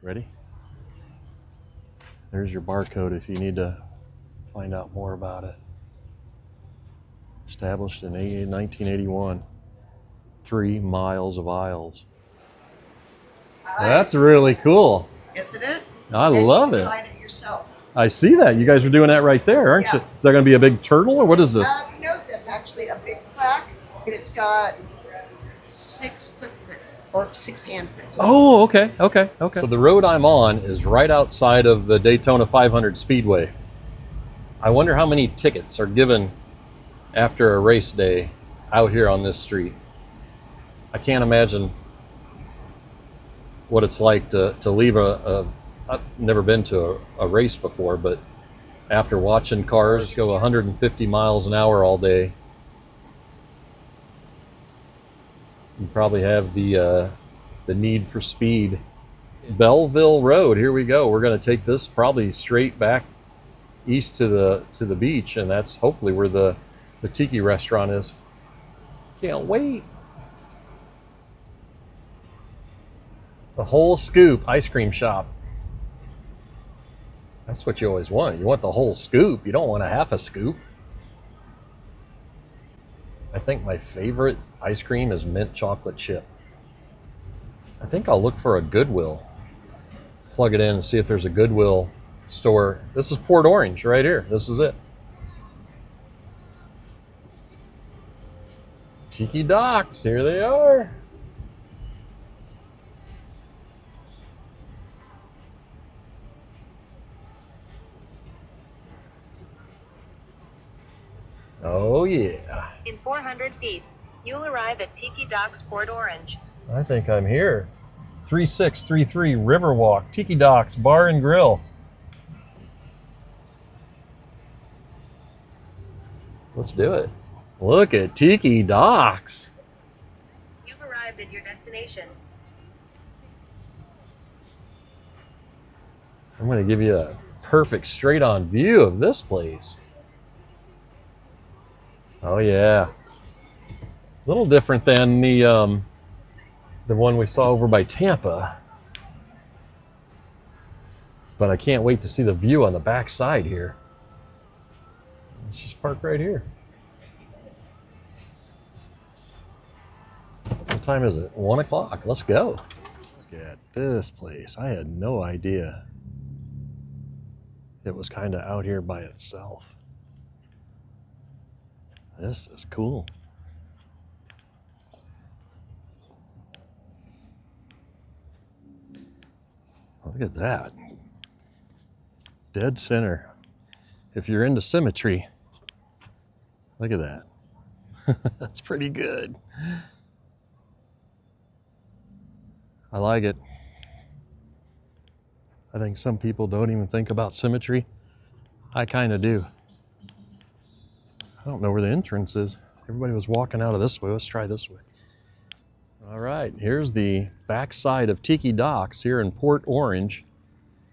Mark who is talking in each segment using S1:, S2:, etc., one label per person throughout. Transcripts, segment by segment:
S1: Ready? There's your barcode if you need to find out more about it. Established in 1981. 3 miles of aisles. That's really cool.
S2: Isn't it?
S1: I love it.
S2: Design it yourself.
S1: I see that. You guys are doing that right there, aren't you? Is that going to be a big turtle or what is this?
S2: No, that's actually a big plaque, and it's got 6 footprints or 6 handprints.
S1: Oh, okay. So the road I'm on is right outside of the Daytona 500 Speedway. I wonder how many tickets are given after a race day out here on this street. I can't imagine what it's like to leave I've never been to a race before, but after watching cars go 150 miles an hour all day, you probably have the need for speed. Belleville Road, here we go. We're going to take this probably straight back east to the beach, and that's hopefully where the Tiki restaurant is. Can't wait. The whole scoop ice cream shop. That's what you always want. You want the whole scoop. You don't want a half a scoop. I think my favorite ice cream is mint chocolate chip. I think I'll look for a Goodwill. Plug it in and see if there's a Goodwill store. This is Port Orange right here. This is it. Tiki Docks, here they are. Oh yeah.
S3: In 400 feet, you'll arrive at Tiki Docks, Port Orange.
S1: I think I'm here. 3633 Riverwalk, Tiki Docks Bar and Grill. Let's do it. Look at Tiki Docks.
S3: You've arrived at your destination.
S1: I'm going to give you a perfect straight-on view of this place. Oh yeah. A little different than the one we saw over by Tampa. But I can't wait to see the view on the back side here. Let's just park right here. What time is it? 1 o'clock. Let's go. Look at this place. I had no idea it was kind of out here by itself. This is cool. Look at that. Dead center. If you're into symmetry, look at that. That's pretty good. I like it. I think some people don't even think about symmetry. I kind of do. I don't know where the entrance is. Everybody was walking out of this way. Let's try this way. All right, here's the backside of Tiki Docks here in Port Orange.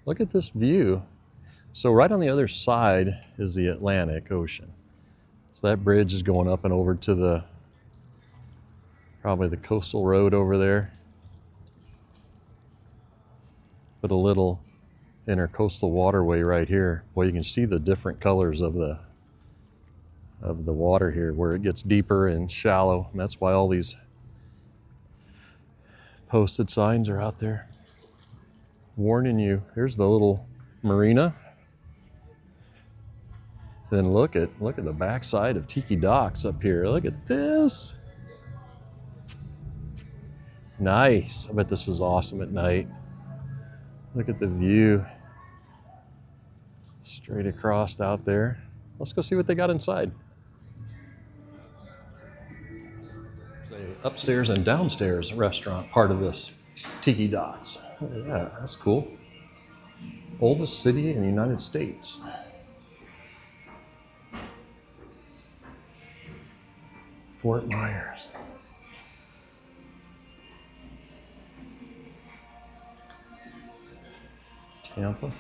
S1: Look at this view. So right on the other side is the Atlantic Ocean. So that bridge is going up and over to probably the coastal road over there. Put a little intercoastal waterway right here. Boy, you can see the different colors of the water here, where it gets deeper and shallow, and that's why all these posted signs are out there warning you. Here's the little marina. Then look at the backside of Tiki Docks up here. Look at this. Nice. I bet this is awesome at night. Look at the view straight across out there. Let's go see what they got inside. There's an upstairs and downstairs restaurant part of this Tiki Docks. Yeah, that's cool. Oldest city in the United States. Fort Myers. Tampa.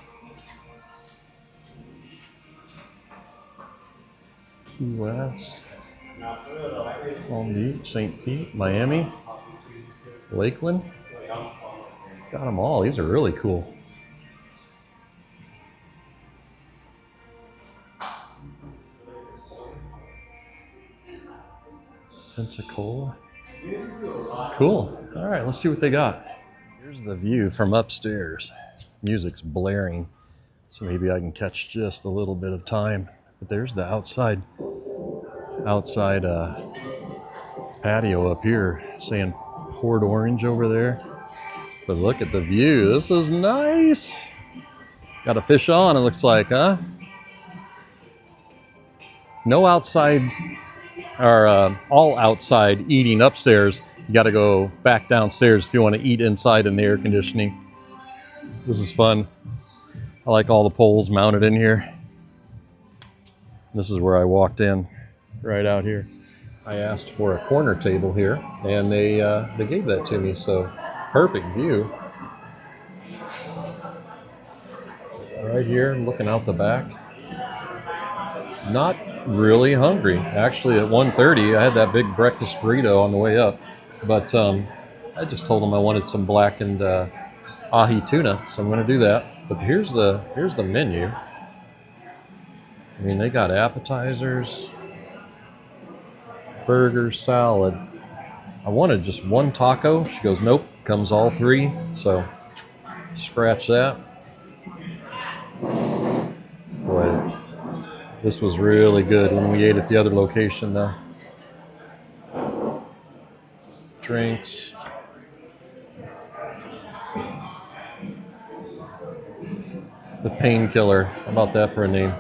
S1: Key West. Palm Beach, St. Pete, Miami, Lakeland. Got them all. These are really cool. Pensacola. Cool. All right, let's see what they got. Here's the view from upstairs. Music's blaring, so maybe I can catch just a little bit of time. But there's the outside patio up here, saying Port Orange over there. But look at the view. This is nice. Got a fish on, it looks like, huh? No outside, or all outside eating upstairs. You got to go back downstairs if you want to eat inside in the air conditioning. This is fun. I like all the poles mounted in here. This is where I walked in, right out here. I asked for a corner table here, and they gave that to me, so perfect view. Right here, looking out the back. Not really hungry. Actually, at 1:30, I had that big breakfast burrito on the way up, but I just told them I wanted some blackened ahi tuna, so I'm going to do that. But here's the menu. I mean, they got appetizers, burger, salad. I wanted just one taco. She goes, nope, comes all three. So scratch that. Boy, this was really good when we ate at the other location though. Drinks. The Painkiller. How about that for a name?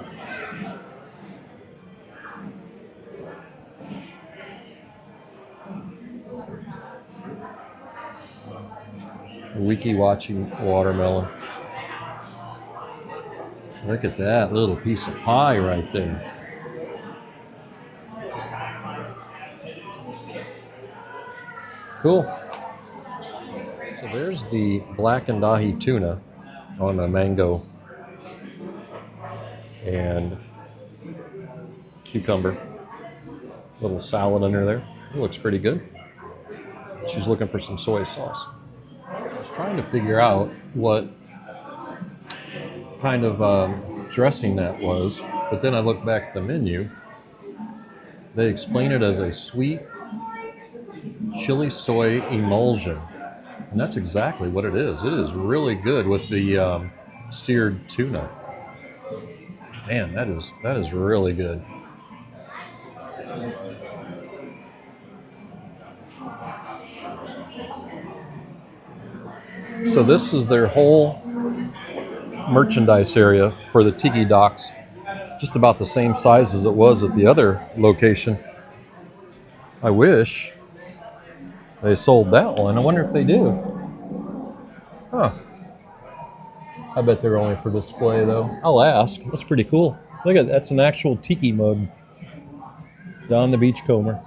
S1: Wiki-watching watermelon. Look at that little piece of pie right there. Cool. So there's the blackened ahi tuna on a mango and cucumber. Little salad under there. It looks pretty good. She's looking for some soy sauce. I was trying to figure out what kind of dressing that was, but then I looked back at the menu. They explain it as a sweet chili soy emulsion, and that's exactly what it is. It is really good with the seared tuna. Man, that is really good. So this is their whole merchandise area for the Tiki Docks. Just about the same size as it was at the other location. I wish they sold that one. I wonder if they do. Huh. I bet they're only for display though. I'll ask. That's pretty cool. Look at that. That's an actual tiki mug. Down the Beachcomber.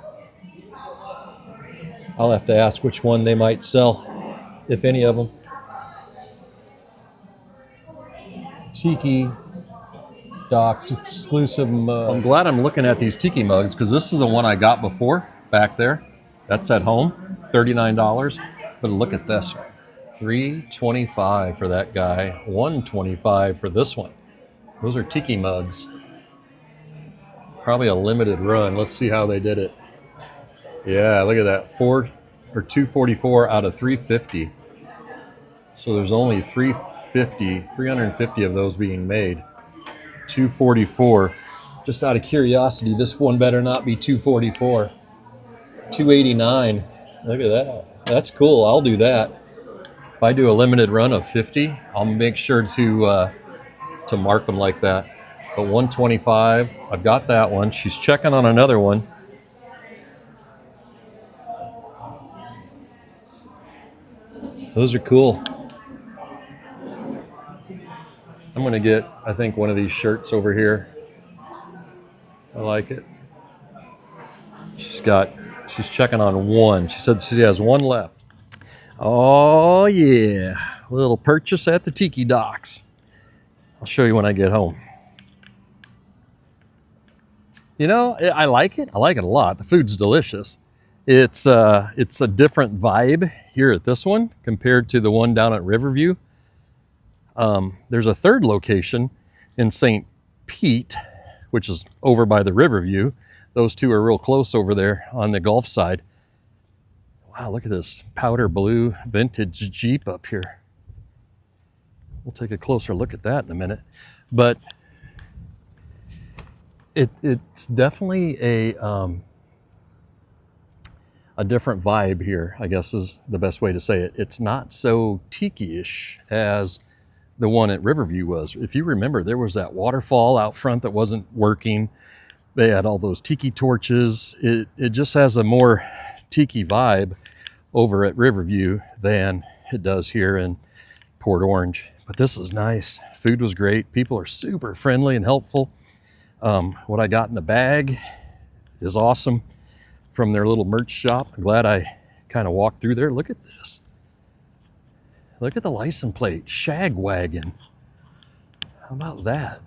S1: I'll have to ask which one they might sell, if any of them. Tiki Docks exclusive mug. I'm glad I'm looking at these tiki mugs because this is the one I got before back there. That's at home, $39. But look at this, $3.25 for that guy, $1.25 for this one. Those are tiki mugs. Probably a limited run. Let's see how they did it. Yeah, look at that, $244 out of 350. So there's only 350 of those being made. 244. Just out of curiosity, this one better not be 244. 289. Look at that. That's cool. I'll do that. If I do a limited run of 50, I'll make sure to mark them like that. But 125, I've got that one. She's checking on another one. Those are cool. I'm going to get, I think, one of these shirts over here. I like it. She's checking on one. She said she has one left. Oh, yeah. A little purchase at the Tiki Docks. I'll show you when I get home. You know, I like it. I like it a lot. The food's delicious. It's a different vibe here at this one compared to the one down at Riverview. There's a third location in St. Pete, which is over by the Riverview. Those two are real close over there on the Gulf side. Wow, look at this powder blue vintage Jeep up here. We'll take a closer look at that in a minute. But it's definitely a different vibe here, I guess is the best way to say it. It's not so tiki-ish as the one at Riverview was. If you remember, there was that waterfall out front that wasn't working. They had all those tiki torches. It just has a more tiki vibe over at Riverview than it does here in Port Orange. But this is nice. Food was great. People are super friendly and helpful. What I got in the bag is awesome from their little merch shop. I'm glad I kind of walked through there. Look at this. Look at the license plate, Shag Wagon. How about that?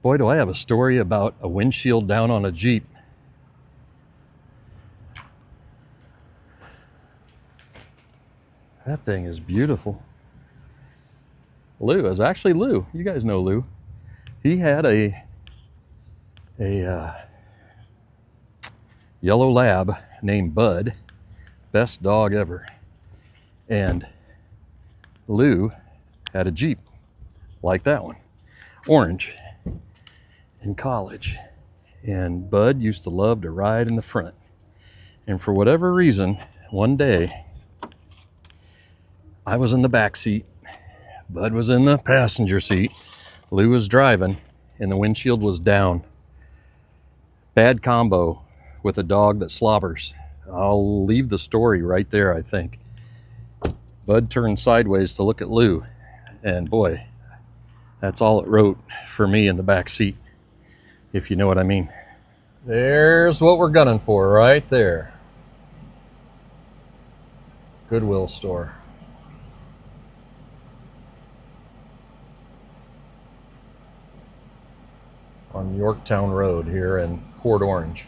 S1: Boy, do I have a story about a windshield down on a Jeep. That thing is beautiful. Lou is actually Lou. You guys know Lou. He had a yellow lab named Bud. Best dog ever. And Lou had a Jeep like that one, orange, in college. And Bud used to love to ride in the front. And for whatever reason, one day, I was in the back seat, Bud was in the passenger seat, Lou was driving, and the windshield was down. Bad combo with a dog that slobbers. I'll leave the story right there, I think. Bud turned sideways to look at Lou, and boy, that's all it wrote for me in the back seat, if you know what I mean. There's what we're gunning for right there. Goodwill store. On Yorktown Road here in Port Orange.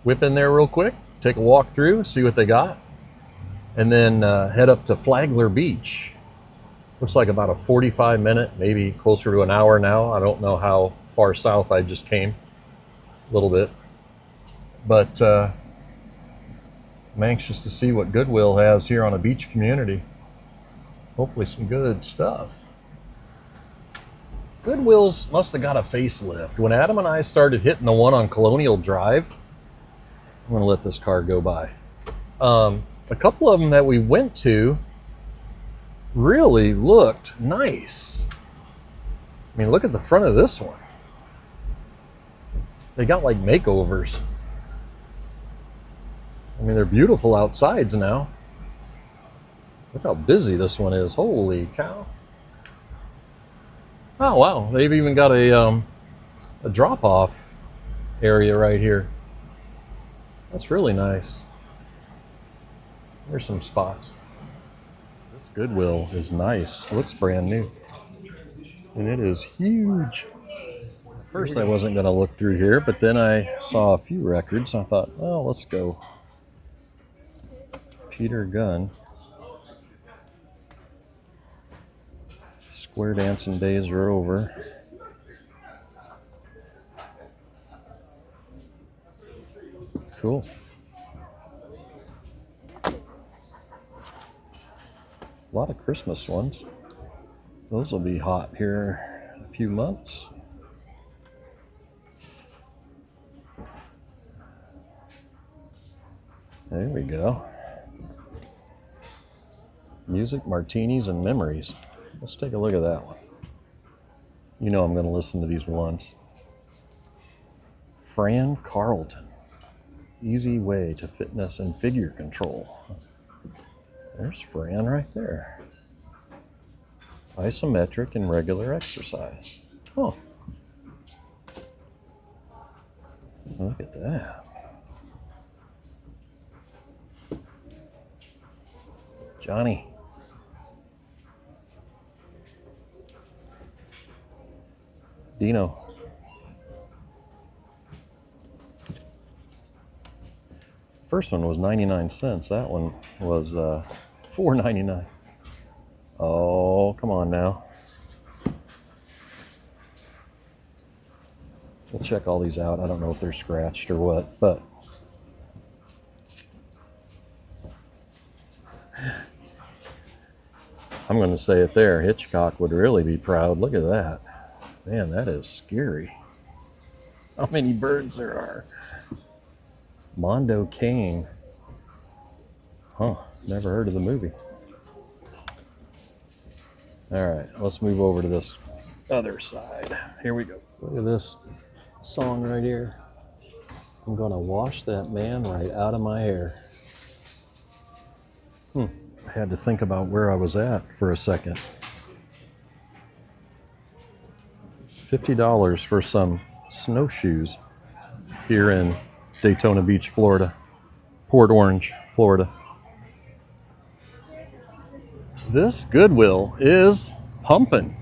S1: Whip in there real quick, take a walk through, see what they got, and then head up to Flagler Beach. Looks like about a 45-minute, maybe closer to an hour now. I don't know how far south I just came, a little bit. But I'm anxious to see what Goodwill has here on a beach community. Hopefully some good stuff. Goodwill's must have got a facelift. When Adam and I started hitting the one on Colonial Drive, I'm going to let this car go by. A couple of them that we went to really looked nice. I mean, look at the front of this one. They got like makeovers. I mean, they're beautiful outsides now. Look how busy this one is. Holy cow. Oh, wow. They've even got a drop-off area right here. That's really nice. There's some spots. This Goodwill is nice. Looks brand new. And it is huge. First, I wasn't going to look through here, but then I saw a few records. I thought, well, let's go. Peter Gunn. Square dancing days are over. Cool. A lot of Christmas ones. Those will be hot here in a few months. There we go. Music, martinis, and memories. Let's take a look at that one. You know I'm going to listen to these ones. Fran Carlton. Easy way to fitness and figure control. There's Fran right there. Isometric and regular exercise. Oh. Look at that. Johnny. Dino. first one was 99 cents. That one was $4.99. Oh, come on now. We'll check all these out. I don't know if they're scratched or what, but I'm going to say it there. Hitchcock would really be proud. Look at that. Man, that is scary. How many birds there are. Mondo Cane. Huh, never heard of the movie. All right, let's move over to this other side. Here we go. Look at this song right here. I'm gonna wash that man right out of my hair. I had to think about where I was at for a second. $50 for some snowshoes here in Daytona Beach, Florida. Port Orange, Florida. This Goodwill is pumping.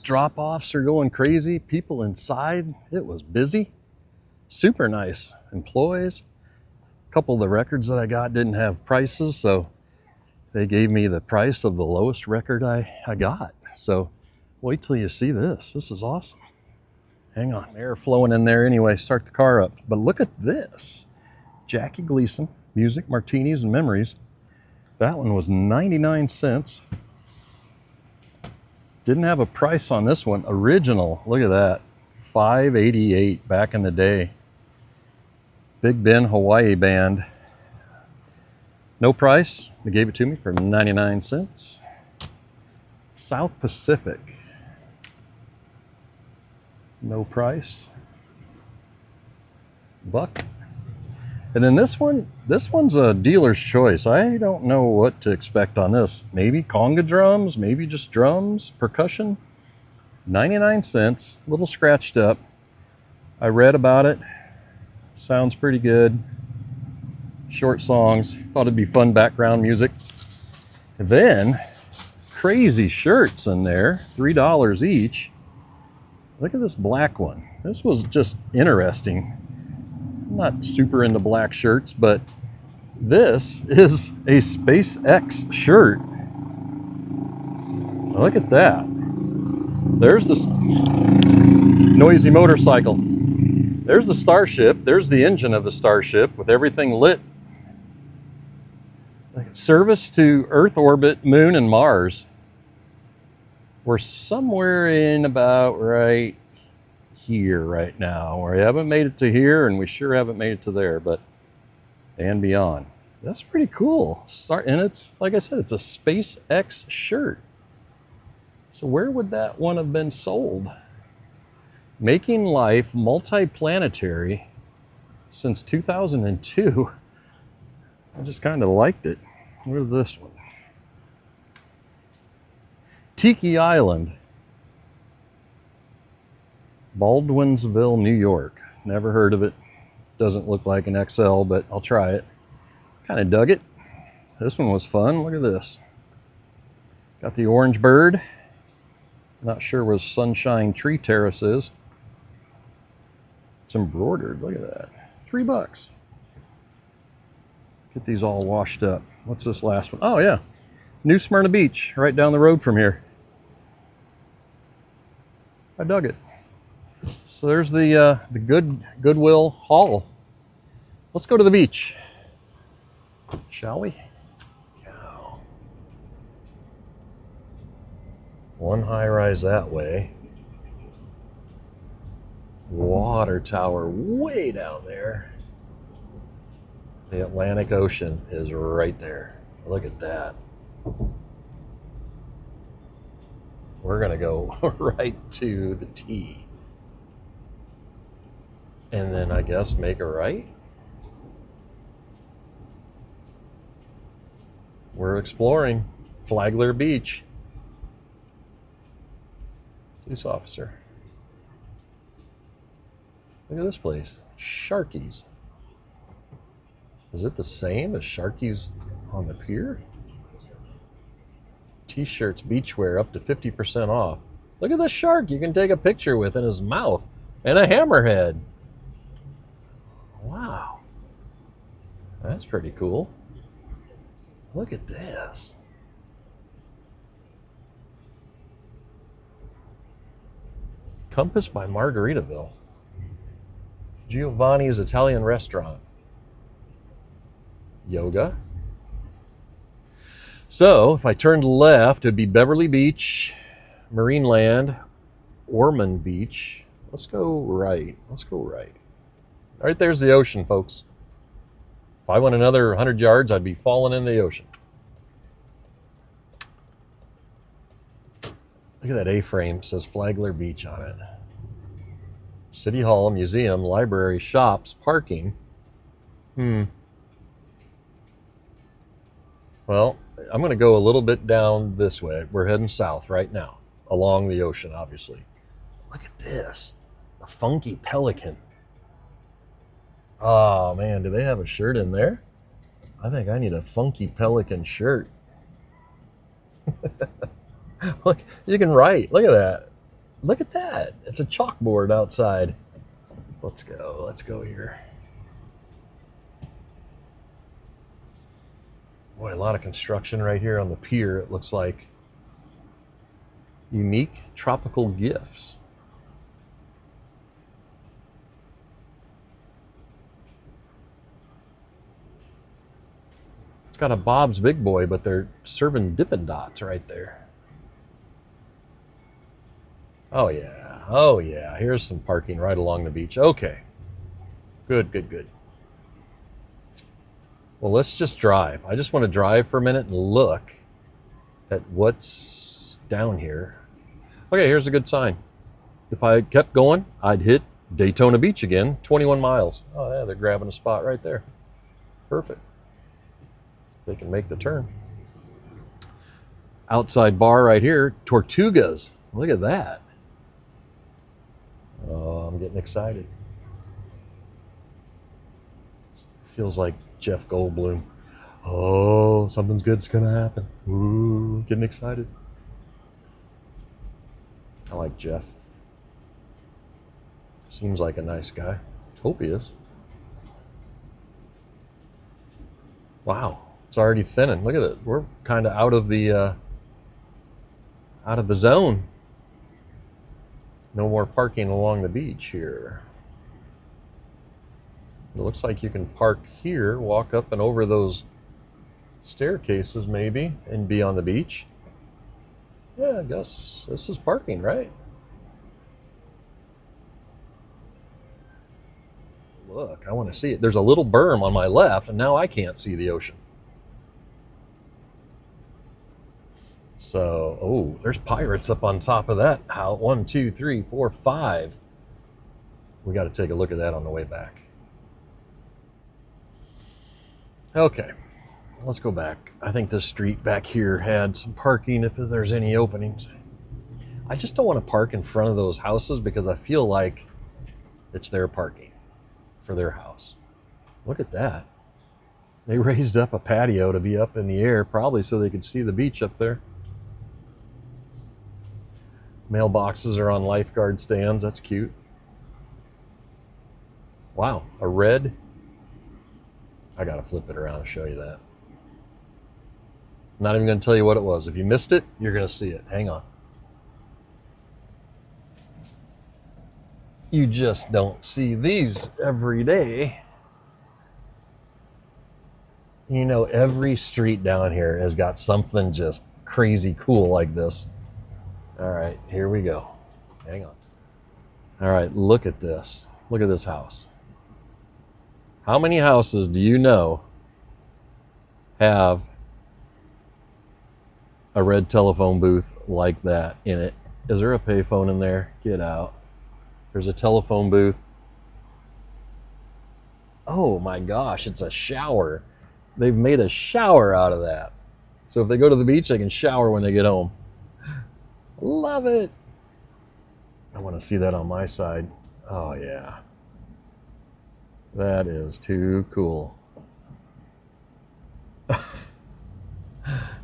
S1: Drop-offs are going crazy. People inside, it was busy. Super nice employees. A couple of the records that I got didn't have prices, so they gave me the price of the lowest record I got. So wait till you see this. This is awesome. Hang on, air flowing in there anyway. Start the car up. But look at this. Jackie Gleason, Music, Martinis, and Memories. That one was 99 cents. Didn't have a price on this one. Original, look at that. $5.88 back in the day. Big Ben Hawaii Band. No price. They gave it to me for 99 cents. South Pacific. No price. Buck. And then this one's a dealer's choice. I don't know what to expect on this. Maybe conga drums, maybe just drums, percussion. 99 cents, a little scratched up. I read about it. Sounds pretty good. Short songs. Thought it'd be fun background music. And then crazy shirts in there, $3 each. Look at this black one. This was just interesting. I'm not super into black shirts, but this is a SpaceX shirt. Look at that. There's this noisy motorcycle. There's the Starship. There's the engine of the Starship with everything lit. Service to Earth orbit, Moon, and Mars. We're somewhere in about right here right now. We haven't made it to here, and we sure haven't made it to there, but and beyond. That's pretty cool. And it's, like I said, it's a SpaceX shirt. So where would that one have been sold? Making life multiplanetary since 2002. I just kind of liked it. Where's this one? Tiki Island. Baldwinsville, New York. Never heard of it. Doesn't look like an XL, but I'll try it. Kind of dug it. This one was fun. Look at this. Got the orange bird. Not sure where Sunshine Tree Terrace is. It's embroidered. Look at that. $3. Get these all washed up. What's this last one? Oh yeah, New Smyrna Beach, right down the road from here. I dug it. So there's the Goodwill haul. Let's go to the beach, shall we? Cow. One high rise that way. Water tower way down there. The Atlantic Ocean is right there. Look at that. We're gonna go right to the T. And then I guess make a right. We're exploring Flagler Beach. Police officer. Look at this place. Sharky's. Is it the same as Sharky's on the pier? T-shirts, beachwear, up to 50% off. Look at the shark you can take a picture with in his mouth. And a hammerhead. Wow. That's pretty cool. Look at this. Compass by Margaritaville. Giovanni's Italian Restaurant. Yoga. So if I turned left, it'd be Beverly Beach, Marineland, Ormond Beach. Let's go right. Let's go right. Right there's the ocean, folks. If I went another 100 yards, I'd be falling in the ocean. Look at that A-frame. It says Flagler Beach on it. City Hall, museum, library, shops, parking. Well, I'm going to go a little bit down this way. We're heading south right now, along the ocean, obviously. Look at this. A funky pelican. Oh, man, do they have a shirt in there? I think I need a funky pelican shirt. Look, you can write. Look at that. Look at that. It's a chalkboard outside. Let's go. Let's go here. Boy, a lot of construction right here on the pier, it looks like. Unique tropical gifts. It's got a Bob's Big Boy, but they're serving Dippin' Dots right there. Oh yeah, oh yeah. Here's some parking right along the beach. Okay, good, good, good. Well, let's just drive. I just want to drive for a minute and look at what's down here. Okay, here's a good sign. If I kept going, I'd hit Daytona Beach again, 21 miles. Oh yeah, they're grabbing a spot right there. Perfect. They can make the turn. Outside bar right here, Tortugas. Look at that. Oh, I'm getting excited. Feels like Jeff Goldblum. Oh, something's good's gonna happen. Ooh, getting excited. I like Jeff. Seems like a nice guy. Hope he is. Wow, it's already thinning. Look at it. We're kind of out of the zone. No more parking along the beach here. It looks like you can park here, walk up and over those staircases maybe, and be on the beach. Yeah, I guess this is parking, right? Look, I want to see it. There's a little berm on my left, and now I can't see the ocean. So, oh, there's pirates up on top of that. How? 1, 2, 3, 4, 5. We got to take a look at that on the way back. Okay, let's go back. I think this street back here had some parking if there's any openings. I just don't want to park in front of those houses because I feel like it's their parking for their house. Look at that. They raised up a patio to be up in the air, probably so they could see the beach up there. Mailboxes are on lifeguard stands. That's cute. Wow, a red. I gotta flip it around and show you that. I'm not even gonna tell you what it was. If you missed it, you're gonna see it. Hang on. You just don't see these every day. You know, every street down here has got something just crazy cool like this. All right, here we go. Hang on. All right, look at this. Look at this house. How many houses do you know have a red telephone booth like that in it? Is there a payphone in there? Get out. There's a telephone booth. Oh my gosh, it's a shower. They've made a shower out of that. So if they go to the beach, they can shower when they get home. Love it. I want to see that on my side. Oh yeah. That is too cool.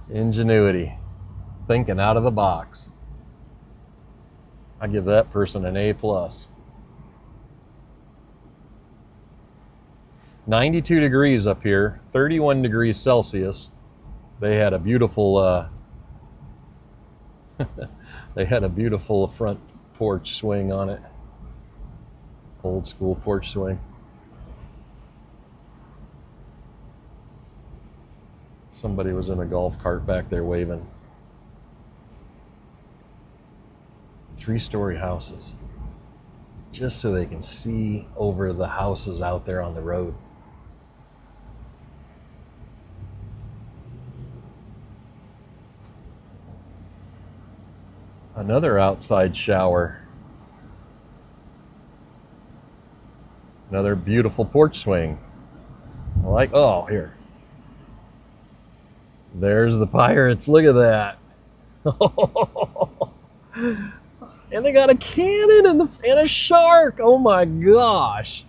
S1: Ingenuity. Thinking out of the box. I give that person an A+. 92 degrees up here, 31 degrees Celsius. They had a beautiful they had a beautiful front porch swing on it. Old school porch swing. Somebody was in a golf cart back there waving. 3-story houses. Just so they can see over the houses out there on the road. Another outside shower. Another beautiful porch swing. Oh, here. There's the pirates. Look at that. And they got a cannon and a shark. Oh my gosh.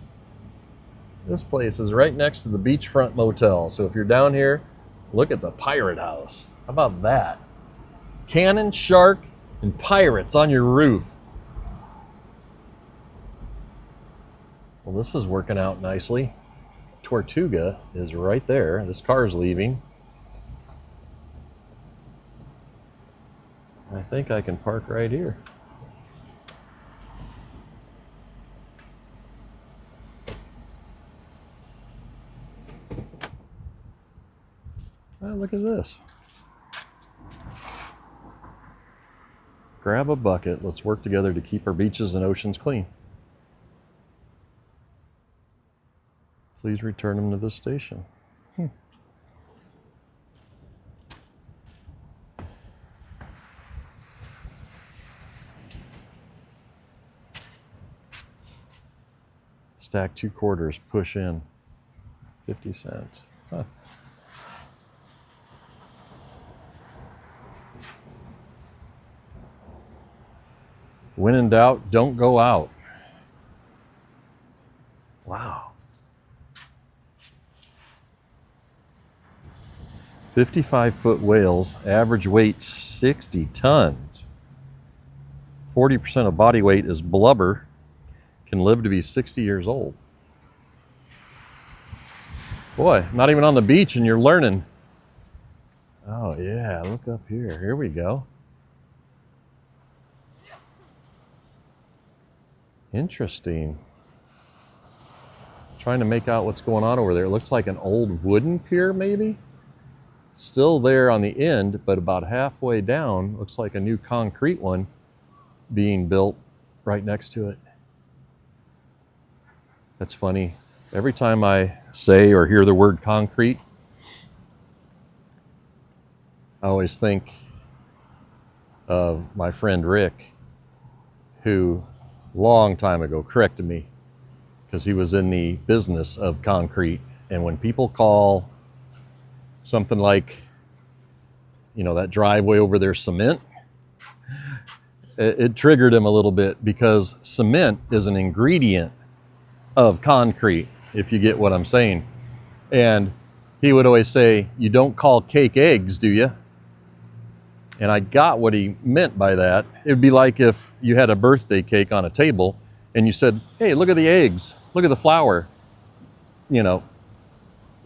S1: This place is right next to the beachfront motel. So if you're down here, look at the pirate house. How about that? Cannon, shark, and pirates on your roof. Well, this is working out nicely. Tortuga is right there. This car's leaving. I think I can park right here. Oh, look at this. Grab a bucket. Let's work together to keep our beaches and oceans clean. Please return them to this station. Stack 2 quarters, push in. 50 cents. Huh. When in doubt, don't go out. Wow. 55-foot whales, average weight 60 tons. 40% of body weight is blubber, can live to be 60 years old. Boy, not even on the beach and you're learning. Oh yeah, look up here. Here we go. Interesting. Trying to make out what's going on over there. It looks like an old wooden pier maybe. Still there on the end, but about halfway down, looks like a new concrete one being built right next to it. That's funny. Every time I say or hear the word concrete, I always think of my friend Rick, who long time ago corrected me because he was in the business of concrete. And when people call something like, you know, that driveway over there cement, it triggered him a little bit because cement is an ingredient of concrete, if you get what I'm saying. And he would always say, you don't call cake eggs, do you? And I got what he meant by that. It'd be like if you had a birthday cake on a table and you said, hey, look at the eggs, look at the flour. You know,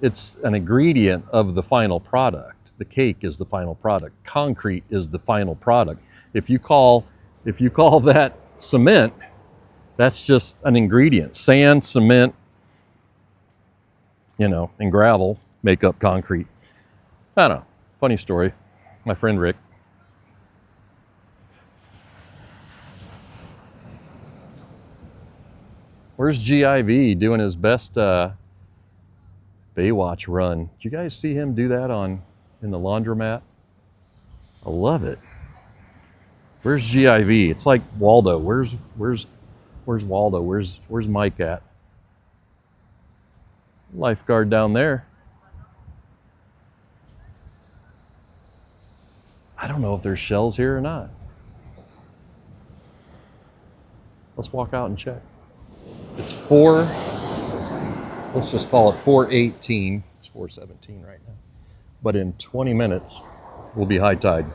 S1: it's an ingredient of the final product. The cake is the final product. Concrete is the final product. If you call that cement, that's just an ingredient. Sand, cement, you know, and gravel make up concrete. I don't know. Funny story. My friend Rick. Where's GIV doing his best Baywatch run? Did you guys see him do that in the laundromat? I love it. Where's GIV? It's like Waldo. Where's Waldo? Where's Mike at? Lifeguard down there. I don't know if there's shells here or not. Let's walk out and check. It's let's just call it 4:18. It's 4:17 right now. But in 20 minutes, we'll be high tide.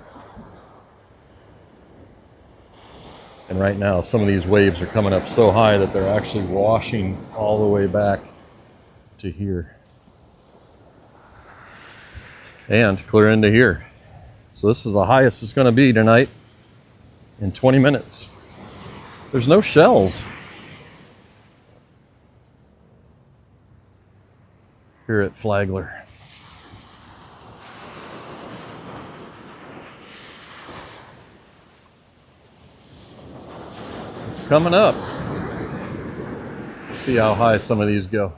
S1: And right now, some of these waves are coming up so high that they're actually washing all the way back to here. And clear into here. So this is the highest it's going to be tonight in 20 minutes. There's no shells here at Flagler. It's coming up. Let's see how high some of these go.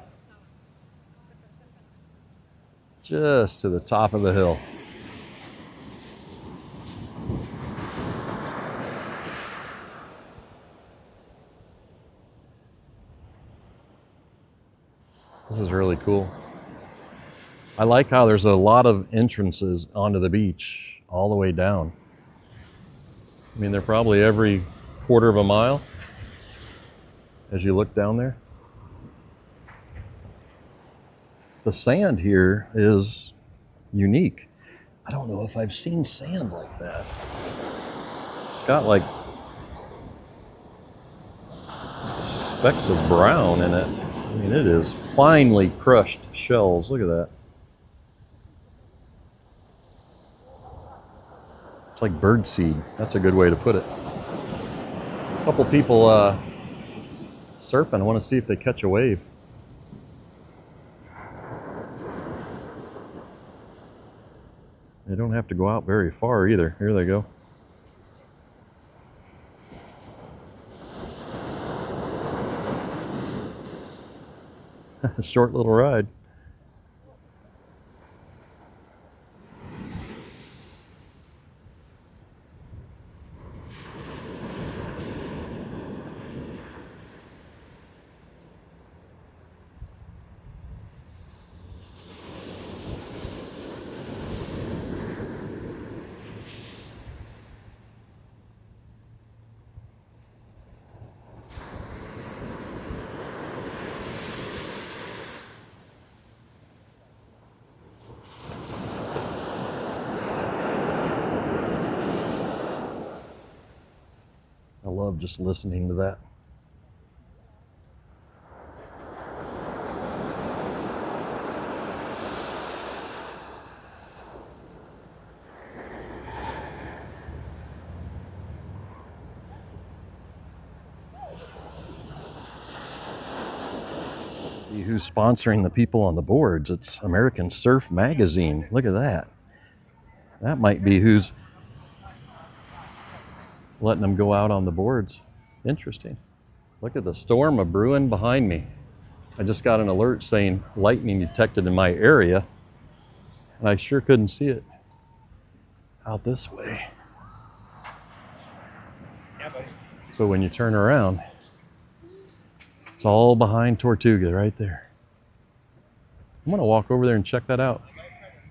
S1: Just to the top of the hill. This is really cool. I like how there's a lot of entrances onto the beach all the way down. I mean, they're probably every quarter of a mile as you look down there. The sand here is unique. I don't know if I've seen sand like that. It's got like specks of brown in it. I mean, it is finely crushed shells. Look at that. It's like birdseed. That's a good way to put it. A couple people surfing. I want to see if they catch a wave. They don't have to go out very far either. Here they go. A short little ride. I love just listening to that. See who's sponsoring the people on the boards. It's American Surf Magazine. Look at that. That might be who's letting them go out on the boards. Interesting. Look at the storm a brewing behind me. I just got an alert saying lightning detected in my area, and I sure couldn't see it out this way.
S4: Yeah, buddy.
S1: So when you turn around, it's all behind Tortuga right there. I'm gonna walk over there and check that out.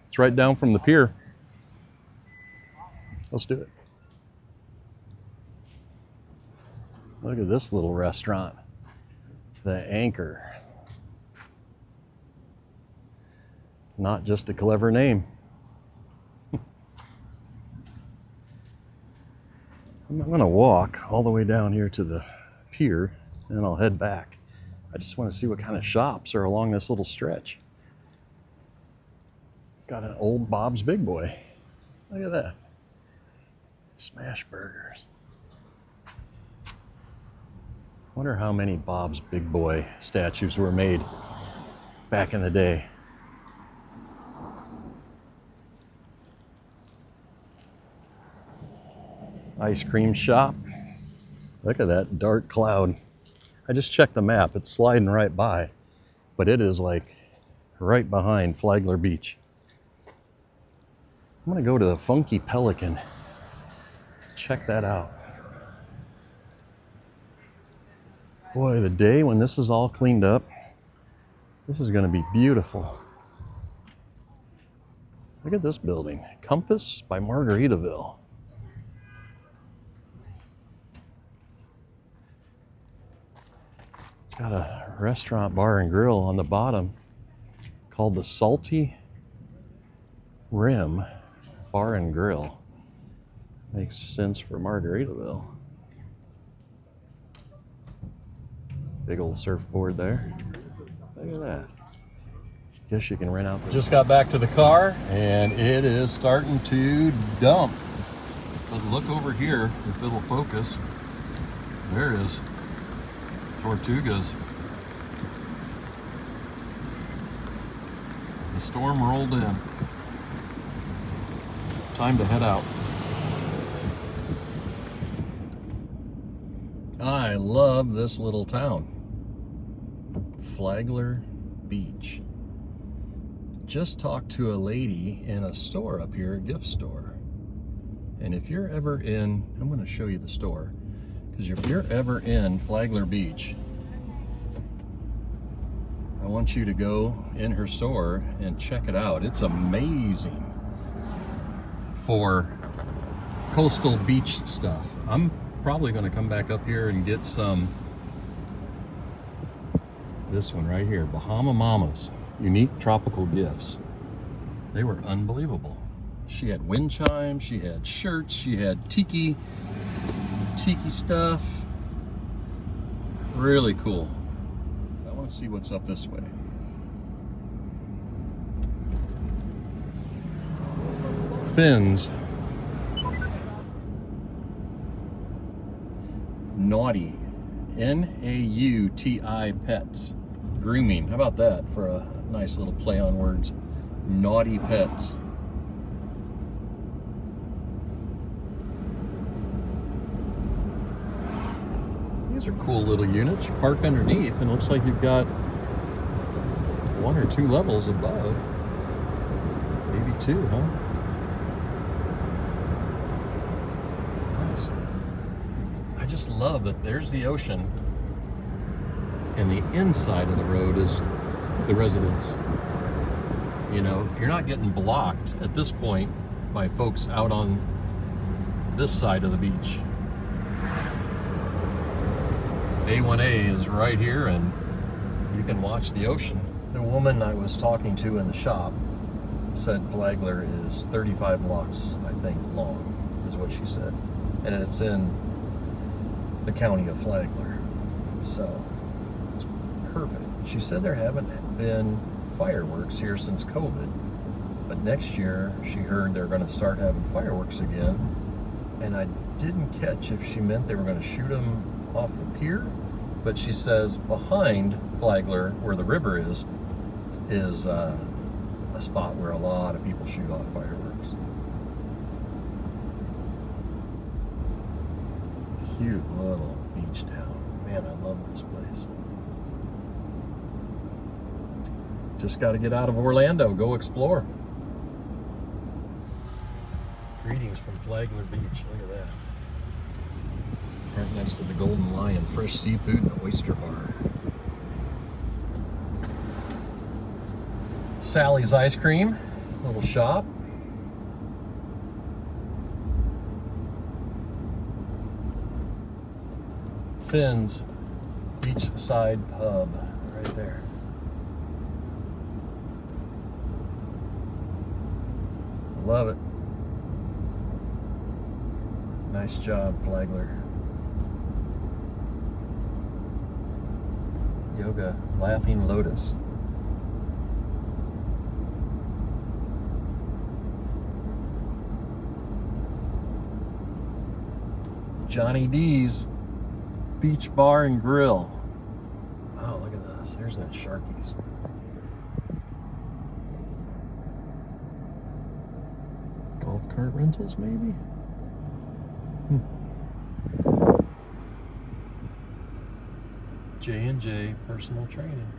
S1: It's right down from the pier. Let's do it. Look at this little restaurant, the Anchor. Not just a clever name. I'm gonna walk all the way down here to the pier and then I'll head back. I just want to see what kind of shops are along this little stretch. Got an old Bob's Big Boy. Look at that. Smash burgers. Wonder how many Bob's Big Boy statues were made back in the day. Ice cream shop. Look at that dark cloud. I just checked the map. It's sliding right by, but it is like right behind Flagler Beach. I'm gonna go to the Funky Pelican. Check that out. Boy, the day when this is all cleaned up, this is gonna be beautiful. Look at this building. Compass by Margaritaville. It's got a restaurant, bar, and grill on the bottom called the Salty Rim Bar and Grill. Makes sense for Margaritaville. Big old surfboard there. Look at that. Guess you can rent out. Just got back to the car and it is starting to dump. But look over here, if it'll focus. There is Tortugas. The storm rolled in. Time to head out. I love this little town. Flagler Beach. Just talked to a lady in a store up here, a gift store. And if you're ever in, I'm going to show you the store, because if you're ever in Flagler Beach, I want you to go in her store and check it out. It's amazing for coastal beach stuff. I'm probably going to come back up here and get some, this one right here, Bahama Mamas. Unique tropical gifts. They were unbelievable. She had wind chimes, she had shirts, she had tiki stuff. Really cool. I want to see what's up this way. Fins. Naughty. N-A-U-T-I Pets. Grooming. How about that for a nice little play on words? Naughty Pets. These are cool little units. You park underneath and it looks like you've got 1 or 2 levels above. Maybe 2, huh? Nice. I just love that there's the ocean and the inside of the road is the residence. You know, you're not getting blocked at this point by folks out on this side of the beach. A1A is right here and you can watch the ocean. The woman I was talking to in the shop said Flagler is 35 blocks, I think, long, is what she said. And it's in the county of Flagler. So, it's perfect. She said there haven't been fireworks here since COVID, but next year she heard they're going to start having fireworks again, and I didn't catch if she meant they were going to shoot them off the pier, but she says behind Flagler, where the river is a spot where a lot of people shoot off fireworks. Cute little beach town. Man, I love this place. Just got to get out of Orlando, go explore. Greetings from Flagler Beach. Look at that. Right next to the Golden Lion, fresh seafood and oyster bar. Sally's Ice Cream, little shop. Finn's Beachside Pub, right there. Love it. Nice job, Flagler. Yoga, Laughing Lotus. Johnny D's Beach Bar and Grill. Oh, look at this. Here's that Sharkies. Golf cart rentals, maybe? J&J Personal Training.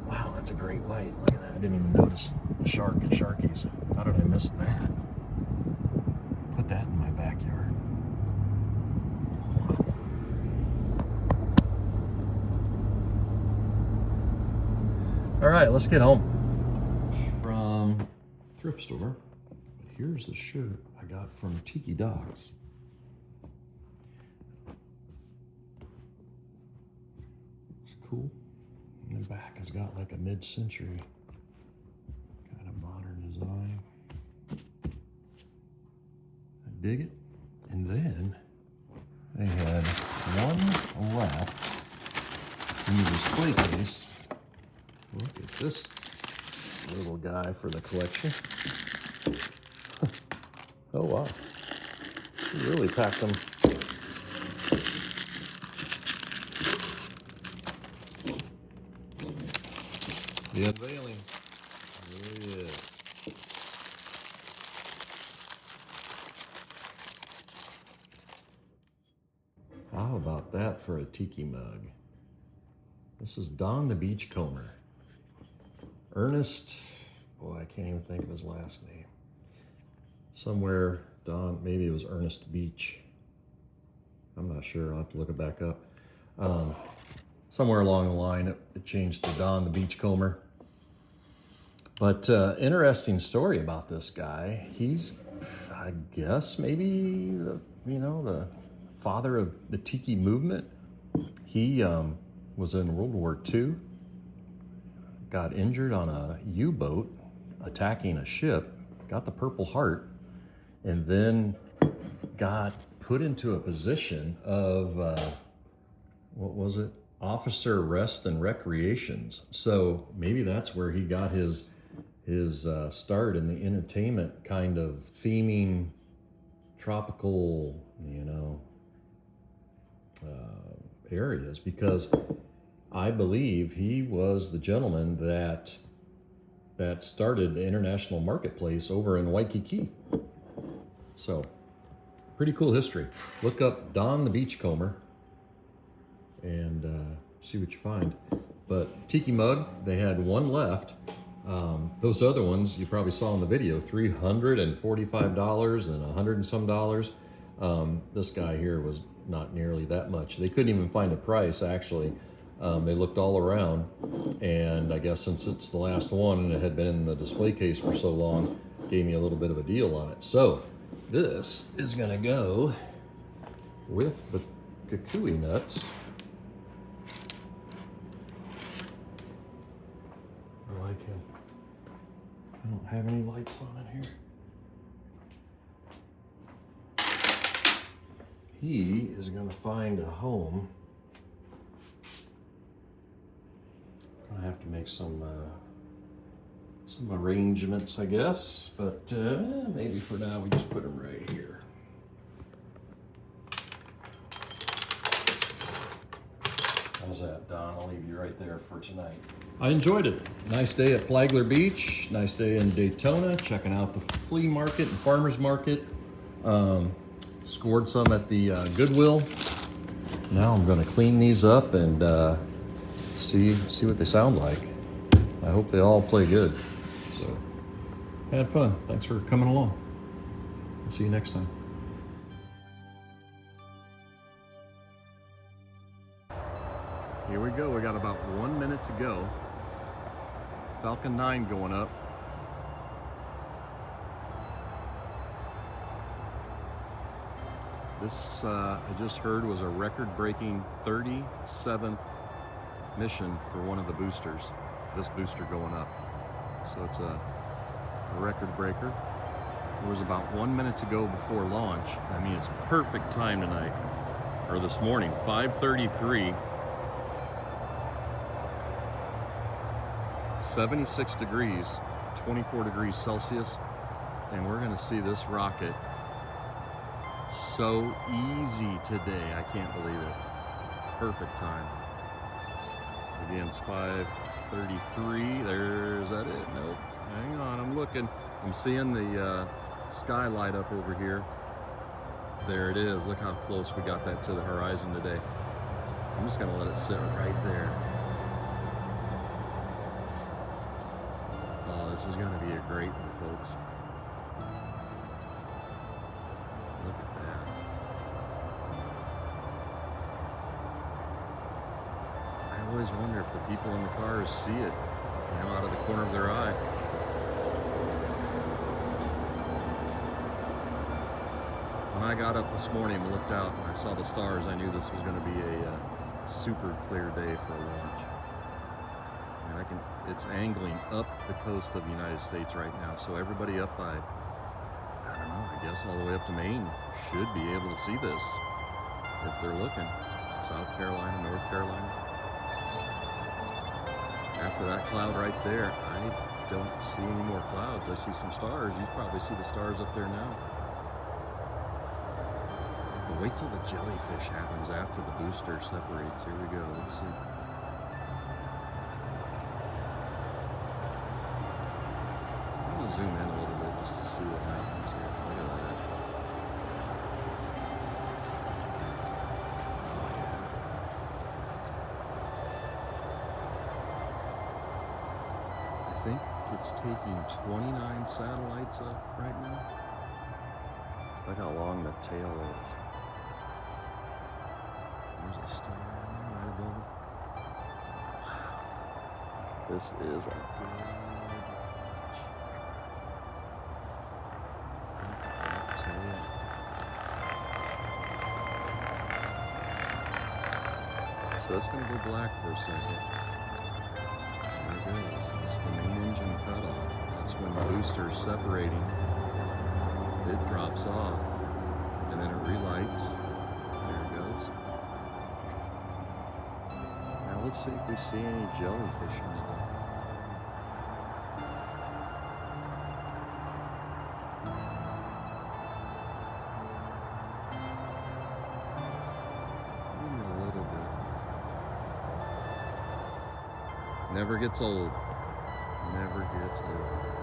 S1: Wow, that's a great white. Look at that. I didn't even notice the shark at Sharkies. How did I miss that? Put that in my backyard. Wow. All right, let's get home. From thrift store. Here's the shirt I got from Tiki Docks. It's cool. And the back has got like a mid-century kind of modern design. I dig it. And then they had new display case. Look at this little guy for the collection. Oh wow, he really packed them. The unveiling. There he is. How about that for a tiki mug? This is Don the Beachcomber. Ernest, boy, I can't even think of his last name. Somewhere, Don, maybe it was Ernest Beach. I'm not sure, I'll have to look it back up. Somewhere along the line, it changed to Don the Beachcomber. But interesting story about this guy. He's, I guess, maybe, the father of the tiki movement. He was in World War II, got injured on a U-boat attacking a ship, got the Purple Heart, and then got put into a position of, what was it? Officer Rest and Recreations. So maybe that's where he got his start in the entertainment kind of theming tropical, areas, because I believe he was the gentleman that started the international marketplace over in Waikiki. So pretty cool history. Look up Don the Beachcomber and see what you find. But tiki mug, they had one left. Those other ones you probably saw in the video, $345 and $100 and some dollars. This guy here was not nearly that much. They couldn't even find a price, actually. They looked all around, and I guess since it's the last one and it had been in the display case for so long, gave me a little bit of a deal on it. So this is gonna go with the kukui nuts. I like him. I don't have any lights on in here. He is going to find a home. Gonna have to make some arrangements, I guess, but maybe for now we just put him right here. How's that, Don? I'll leave you right there for tonight. I enjoyed it. Nice day at Flagler Beach. Nice day in Daytona, checking out the flea market and farmers market. Scored some at the Goodwill. Now I'm going to clean these up and see what they sound like. I hope they all play good. So, had fun. Thanks for coming along. I'll see you next time. Here we go. We got about 1 minute to go. Falcon 9 going up. This, I just heard, was a record-breaking 37th mission for one of the boosters. This booster going up. So it's a record breaker. There was about 1 minute to go before launch. I mean, it's perfect time tonight, or this morning, 5:33. 76 degrees, 24 degrees Celsius, and we're gonna see this rocket so easy today. I can't believe it. Perfect time. Again, it's 5:33. There's that it? Nope. Hang on, I'm looking. I'm seeing the sky light up over here. There it is. Look how close we got that to the horizon today. I'm just gonna let it sit right there. Oh, this is gonna be a great one, folks. Look at that. I always wonder if the people in the cars see it, out of the corner of their eye. When I got up this morning and looked out and I saw the stars, I knew this was going to be a super clear day for a launch. And it's angling up the coast of the United States right now, so everybody up by, I don't know, I guess all the way up to Maine should be able to see this if they're looking. South Carolina, North Carolina. to that cloud right there. I don't see any more clouds. I see some stars. You probably see the stars up there now. But wait till the jellyfish happens after the booster separates. Here we go. Let's see. I'm going to zoom in a little bit just to see what happens here. Look at that. I think it's taking 29 satellites up right now. Look how long the tail is. There's a star right above it. Wow. This is a good tail. So that's going to go black for a second. There it goes. It's the main engine cutoff. That's when the booster is separating. It drops off, and then it relights. There it goes. Now let's see if we see any jellyfish in it. Maybe a little bit. Never gets old. Never gets old.